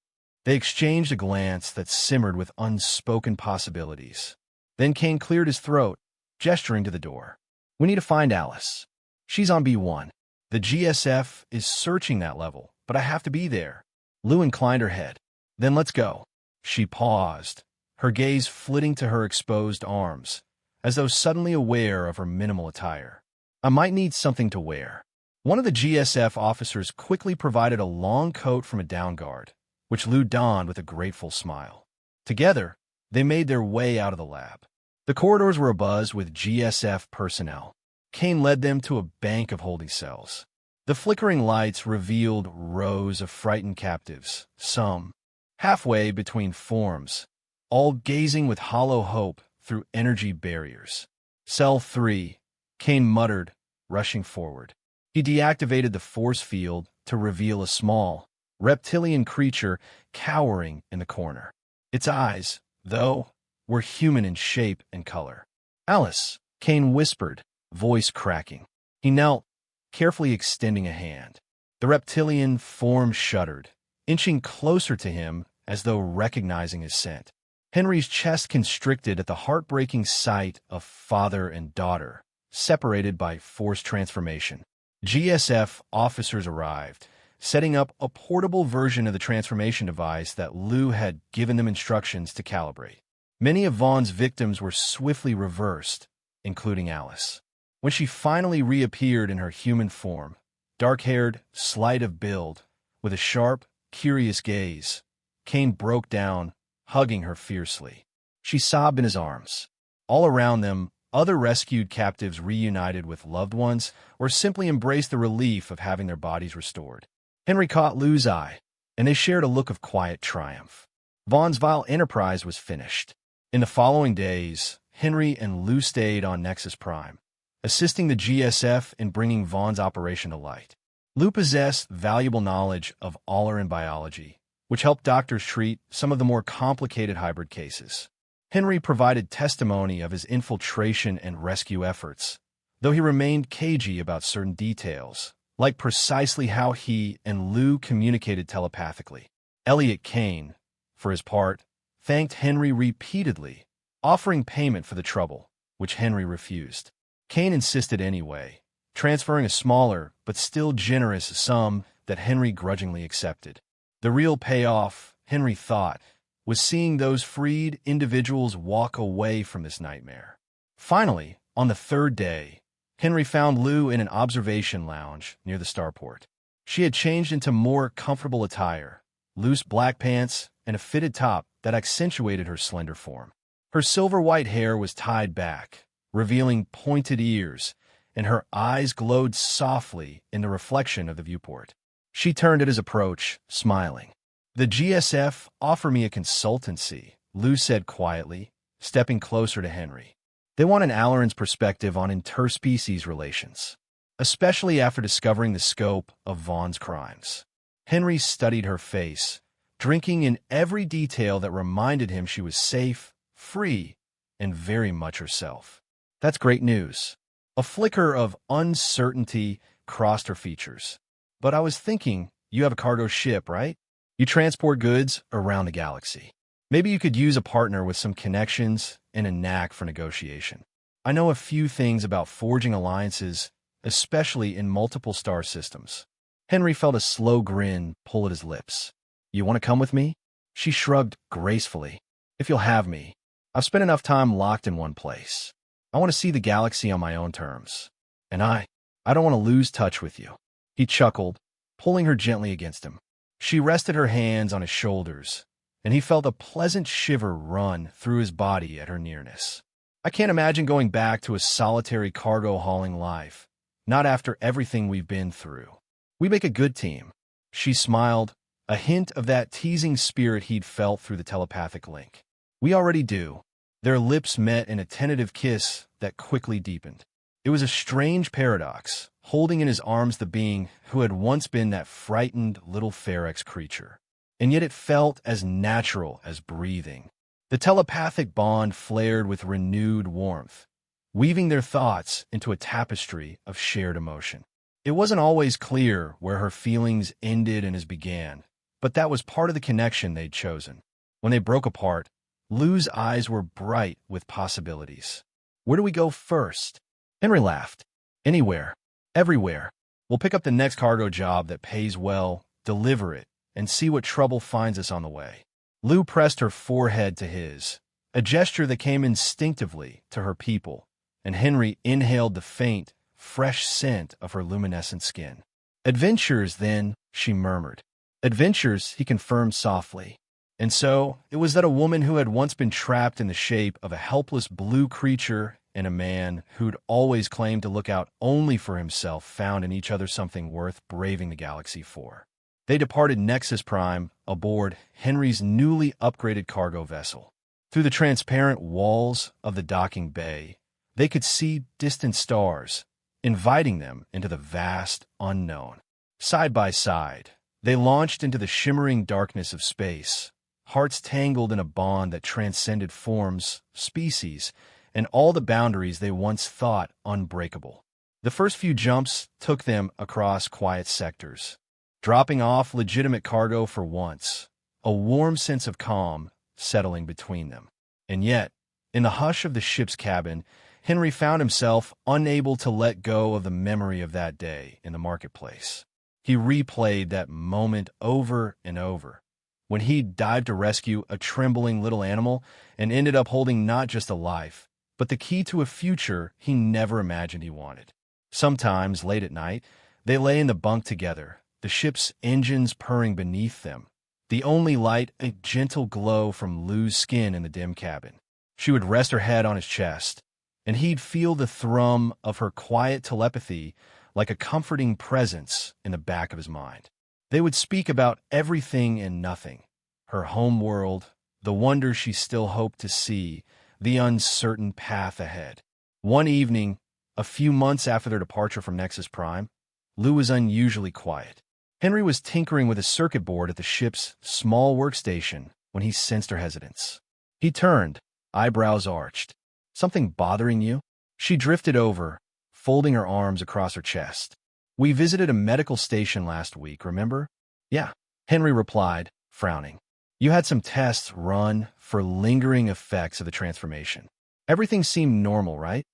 They exchanged a glance that simmered with unspoken possibilities. Then Kane cleared his throat, gesturing to the door. "We need to find Alice. She's on B1. The GSF is searching that level, but I have to be there." Lou inclined her head. "Then let's go." She paused, her gaze flitting to her exposed arms, as though suddenly aware of her minimal attire. "I might need something to wear." One of the GSF officers quickly provided a long coat from a down guard, which Lou donned with a grateful smile. Together, they made their way out of the lab. The corridors were abuzz with GSF personnel. Kane led them to a bank of holding cells. The flickering lights revealed rows of frightened captives, some halfway between forms, all gazing with hollow hope through energy barriers. "Cell 3, Kane muttered, rushing forward. He deactivated the force field to reveal a small, reptilian creature cowering in the corner. Its eyes, though, were human in shape and color. "Alice," Kane whispered, voice cracking. He knelt, carefully extending a hand. The reptilian form shuddered, inching closer to him as though recognizing his scent. Henry's chest constricted at the heartbreaking sight of father and daughter, separated by forced transformation. GSF officers arrived, setting up a portable version of the transformation device that Lou had given them instructions to calibrate. Many of Vaughn's victims were swiftly reversed, including Alice. When she finally reappeared in her human form, dark-haired, slight of build, with a sharp, curious gaze, Kane broke down, hugging her fiercely. She sobbed in his arms. All around them, other rescued captives reunited with loved ones or simply embraced the relief of having their bodies restored. Henry caught Lou's eye, and they shared a look of quiet triumph. Vaughn's vile enterprise was finished. In the following days, Henry and Lou stayed on Nexus Prime, assisting the GSF in bringing Vaughn's operation to light. Lou possessed valuable knowledge of all-in biology, which helped doctors treat some of the more complicated hybrid cases. Henry provided testimony of his infiltration and rescue efforts, though he remained cagey about certain details, like precisely how he and Lou communicated telepathically. Elliot Kane, for his part, thanked Henry repeatedly, offering payment for the trouble, which Henry refused. Kane insisted anyway, transferring a smaller but still generous sum that Henry grudgingly accepted. The real payoff, Henry thought, was seeing those freed individuals walk away from this nightmare. Finally, on the third day, Henry found Lou in an observation lounge near the starport. She had changed into more comfortable attire, loose black pants and a fitted top that accentuated her slender form. Her silver-white hair was tied back, revealing pointed ears, and her eyes glowed softly in the reflection of the viewport. She turned at his approach, smiling. "The GSF offer me a consultancy," Lou said quietly, stepping closer to Henry. "They want an Alleran's perspective on interspecies relations, especially after discovering the scope of Vaughn's crimes." Henry studied her face, drinking in every detail that reminded him she was safe, free, and very much herself. "That's great news." A flicker of uncertainty crossed her features. "But I was thinking, you have a cargo ship, right? You transport goods around the galaxy. Maybe you could use a partner with some connections and a knack for negotiation. I know a few things about forging alliances, especially in multiple star systems." Henry felt a slow grin pull at his lips. "You want to come with me?" She shrugged gracefully. "If you'll have me. I've spent enough time locked in one place. I want to see the galaxy on my own terms. And I don't want to lose touch with you." He chuckled, pulling her gently against him. She rested her hands on his shoulders, and he felt a pleasant shiver run through his body at her nearness. "I can't imagine going back to a solitary cargo-hauling life, not after everything we've been through. We make a good team." She smiled, a hint of that teasing spirit he'd felt through the telepathic link. "We already do." Their lips met in a tentative kiss that quickly deepened. It was a strange paradox, holding in his arms the being who had once been that frightened little Ferex creature. And yet it felt as natural as breathing. The telepathic bond flared with renewed warmth, weaving their thoughts into a tapestry of shared emotion. It wasn't always clear where her feelings ended and his began, but that was part of the connection they'd chosen. When they broke apart, Lou's eyes were bright with possibilities. "Where do we go first?" Henry laughed. "Anywhere. Everywhere. We'll pick up the next cargo job that pays well, deliver it, and see what trouble finds us on the way." Lou pressed her forehead to his, a gesture that came instinctively to her people, and Henry inhaled the faint, fresh scent of her luminescent skin. "Adventures, then," she murmured. "Adventures," he confirmed softly. And so, it was that a woman who had once been trapped in the shape of a helpless blue creature and a man who'd always claimed to look out only for himself found in each other something worth braving the galaxy for. They departed Nexus Prime aboard Henry's newly upgraded cargo vessel. Through the transparent walls of the docking bay, they could see distant stars, inviting them into the vast unknown. Side by side, they launched into the shimmering darkness of space, hearts tangled in a bond that transcended forms, species, and all the boundaries they once thought unbreakable. The first few jumps took them across quiet sectors, dropping off legitimate cargo for once, a warm sense of calm settling between them. And yet, in the hush of the ship's cabin, Henry found himself unable to let go of the memory of that day in the marketplace. He replayed that moment over and over, when he dived to rescue a trembling little animal and ended up holding not just a life, but the key to a future he never imagined he wanted. Sometimes, late at night, they lay in the bunk together, the ship's engines purring beneath them, the only light a gentle glow from Lou's skin in the dim cabin. She would rest her head on his chest, and he'd feel the thrum of her quiet telepathy like a comforting presence in the back of his mind. They would speak about everything and nothing, her home world, the wonders she still hoped to see, the uncertain path ahead. One evening, a few months after their departure from Nexus Prime, Lou was unusually quiet. Henry was tinkering with a circuit board at the ship's small workstation when he sensed her hesitance. He turned, eyebrows arched. "Something bothering you?" She drifted over, folding her arms across her chest. We visited a medical station last week, remember? Yeah, Henry replied, frowning. You had some tests run for lingering effects of the transformation. Everything seemed normal, right?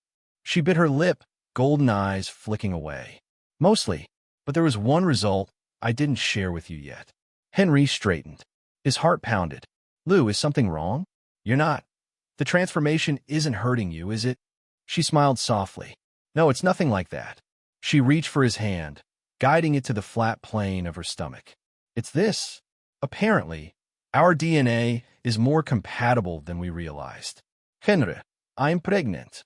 She bit her lip, golden eyes flicking away. Mostly, but there was one result I didn't share with you yet. Henry straightened. His heart pounded. Lou, is something wrong? You're not. The transformation isn't hurting you, is it? She smiled softly. No, it's nothing like that. She reached for his hand, guiding it to the flat plane of her stomach. It's this. Apparently, our DNA is more compatible than we realized. Henry, I'm pregnant.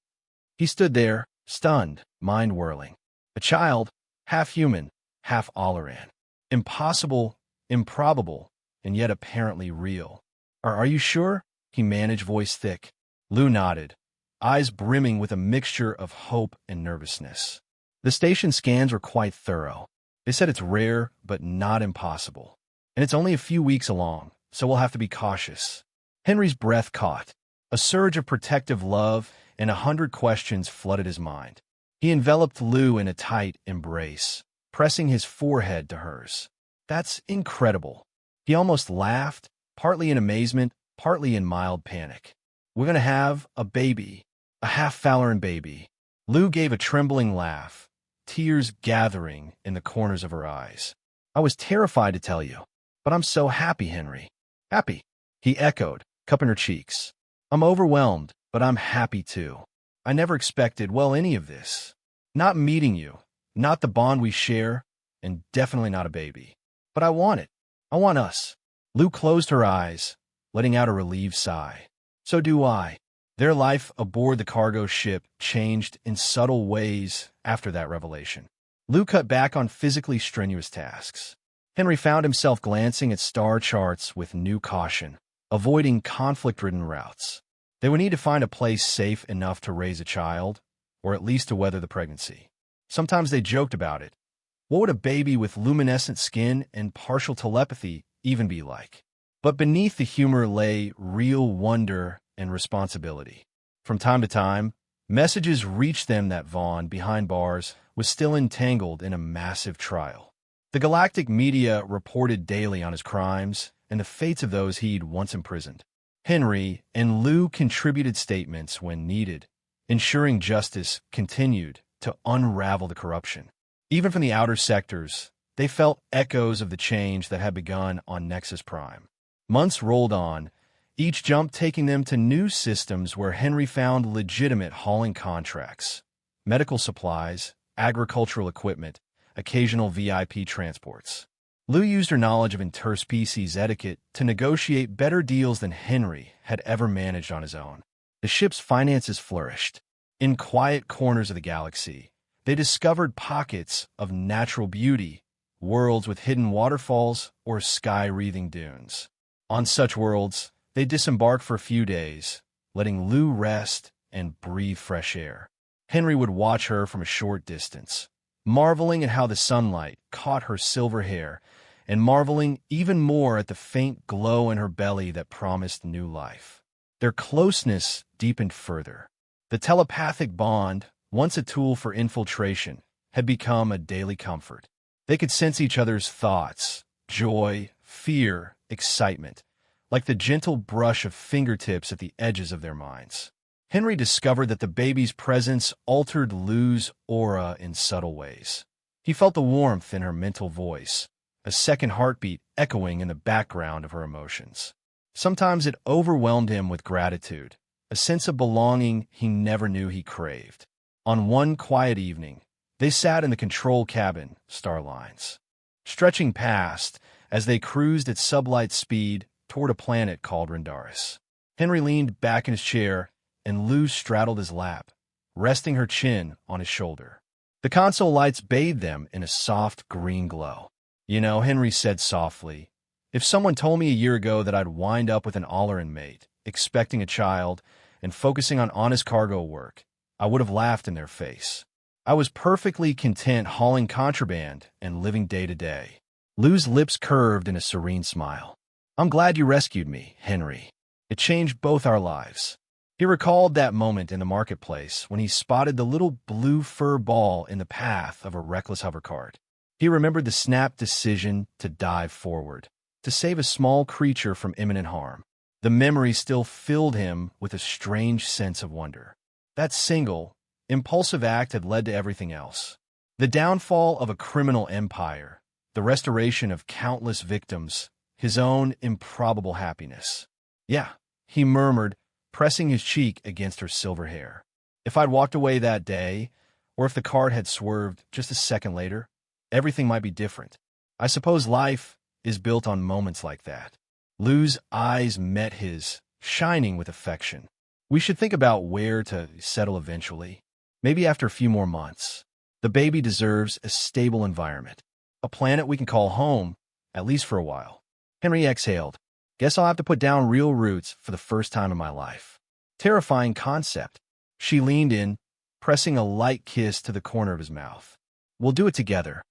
He stood there, stunned, mind whirling. A child, half human, half Olaran. Impossible, improbable, and yet apparently real. Are you sure? He managed, voice thick. Lou nodded, eyes brimming with a mixture of hope and nervousness. The station scans were quite thorough. They said it's rare, but not impossible. And it's only a few weeks along, so we'll have to be cautious. Henry's breath caught. A surge of protective love and 100 questions flooded his mind. He enveloped Lou in a tight embrace, pressing his forehead to hers. That's incredible. He almost laughed, partly in amazement, partly in mild panic. We're going to have a baby, a half-Falaran baby. Lou gave a trembling laugh, tears gathering in the corners of her eyes. I was terrified to tell you, but I'm so happy, Henry. Happy, he echoed, cupping her cheeks. I'm overwhelmed, but I'm happy too. I never expected, well, any of this. Not meeting you, not the bond we share, and definitely not a baby. But I want it. I want us. Lou closed her eyes, letting out a relieved sigh. So do I. Their life aboard the cargo ship changed in subtle ways after that revelation. Lou cut back on physically strenuous tasks. Henry found himself glancing at star charts with new caution, avoiding conflict-ridden routes. They would need to find a place safe enough to raise a child, or at least to weather the pregnancy. Sometimes they joked about it. What would a baby with luminescent skin and partial telepathy even be like? But beneath the humor lay real wonder and responsibility. From time to time, messages reached them that Vaughn, behind bars, was still entangled in a massive trial. The galactic media reported daily on his crimes and the fates of those he'd once imprisoned. Henry and Lou contributed statements when needed, ensuring justice continued to unravel the corruption. Even from the outer sectors, they felt echoes of the change that had begun on Nexus Prime. Months rolled on, each jump taking them to new systems where Henry found legitimate hauling contracts, medical supplies, agricultural equipment, occasional VIP transports. Lou used her knowledge of interspecies etiquette to negotiate better deals than Henry had ever managed on his own. The ship's finances flourished. In quiet corners of the galaxy, they discovered pockets of natural beauty, worlds with hidden waterfalls or sky-wreathing dunes. On such worlds, they disembarked for a few days, letting Lou rest and breathe fresh air. Henry would watch her from a short distance, marveling at how the sunlight caught her silver hair and marveling even more at the faint glow in her belly that promised new life. Their closeness deepened further. The telepathic bond, once a tool for infiltration, had become a daily comfort. They could sense each other's thoughts, joy, fear, excitement, like the gentle brush of fingertips at the edges of their minds. Henry discovered that the baby's presence altered Lou's aura in subtle ways. He felt the warmth in her mental voice, a second heartbeat echoing in the background of her emotions. Sometimes it overwhelmed him with gratitude, a sense of belonging he never knew he craved. On one quiet evening, they sat in the control cabin, starlines, stretching past as they cruised at sublight speed toward a planet called Rendaris. Henry leaned back in his chair, and Lou straddled his lap, resting her chin on his shoulder. The console lights bathed them in a soft green glow. You know, Henry said softly, if someone told me a year ago that I'd wind up with an Olaran mate, expecting a child, and focusing on honest cargo work, I would have laughed in their face. I was perfectly content hauling contraband and living day to day. Lou's lips curved in a serene smile. I'm glad you rescued me, Henry. It changed both our lives. He recalled that moment in the marketplace when he spotted the little blue fur ball in the path of a reckless hovercart. He remembered the snap decision to dive forward, to save a small creature from imminent harm. The memory still filled him with a strange sense of wonder. That single, impulsive act had led to everything else. The downfall of a criminal empire, the restoration of countless victims, his own improbable happiness. Yeah, he murmured, pressing his cheek against her silver hair. If I'd walked away that day, or if the cart had swerved just a second later, everything might be different. I suppose life is built on moments like that. Lou's eyes met his, shining with affection. We should think about where to settle eventually. Maybe after a few more months. The baby deserves a stable environment. A planet we can call home, at least for a while. Henry exhaled. Guess I'll have to put down real roots for the first time in my life. Terrifying concept. She leaned in, pressing a light kiss to the corner of his mouth. We'll do it together.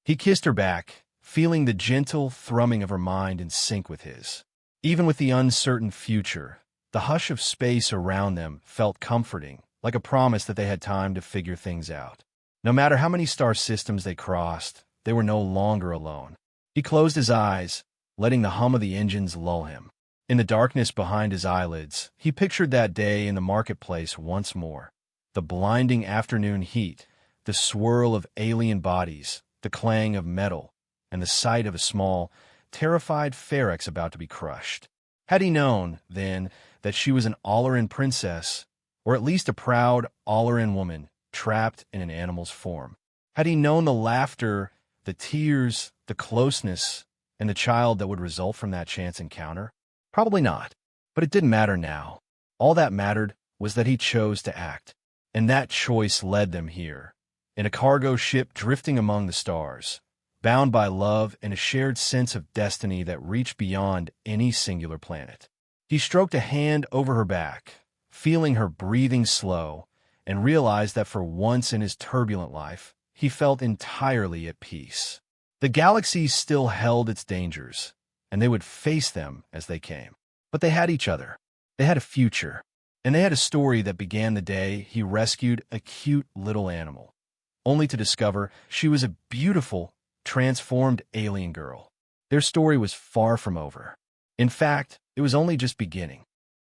He kissed her back, feeling the gentle thrumming of her mind in sync with his. Even with the uncertain future, the hush of space around them felt comforting, like a promise that they had time to figure things out. No matter how many star systems they crossed, they were no longer alone. He closed his eyes, letting the hum of the engines lull him. In the darkness behind his eyelids, he pictured that day in the marketplace once more. The blinding afternoon heat, the swirl of alien bodies, the clang of metal, and the sight of a small, terrified Ferex about to be crushed. Had he known, then, that she was an Alleran princess, or at least a proud Alleran woman trapped in an animal's form? Had he known the laughter, the tears, the closeness, and the child that would result from that chance encounter? Probably not. But it didn't matter now. All that mattered was that he chose to act. And that choice led them here, in a cargo ship drifting among the stars, bound by love and a shared sense of destiny that reached beyond any singular planet. He stroked a hand over her back, feeling her breathing slow, and realized that for once in his turbulent life, he felt entirely at peace. The galaxy still held its dangers, and they would face them as they came. But they had each other. They had a future. And they had a story that began the day he rescued a cute little animal, only to discover she was a beautiful, transformed alien girl. Their story was far from over. In fact, it was only just beginning.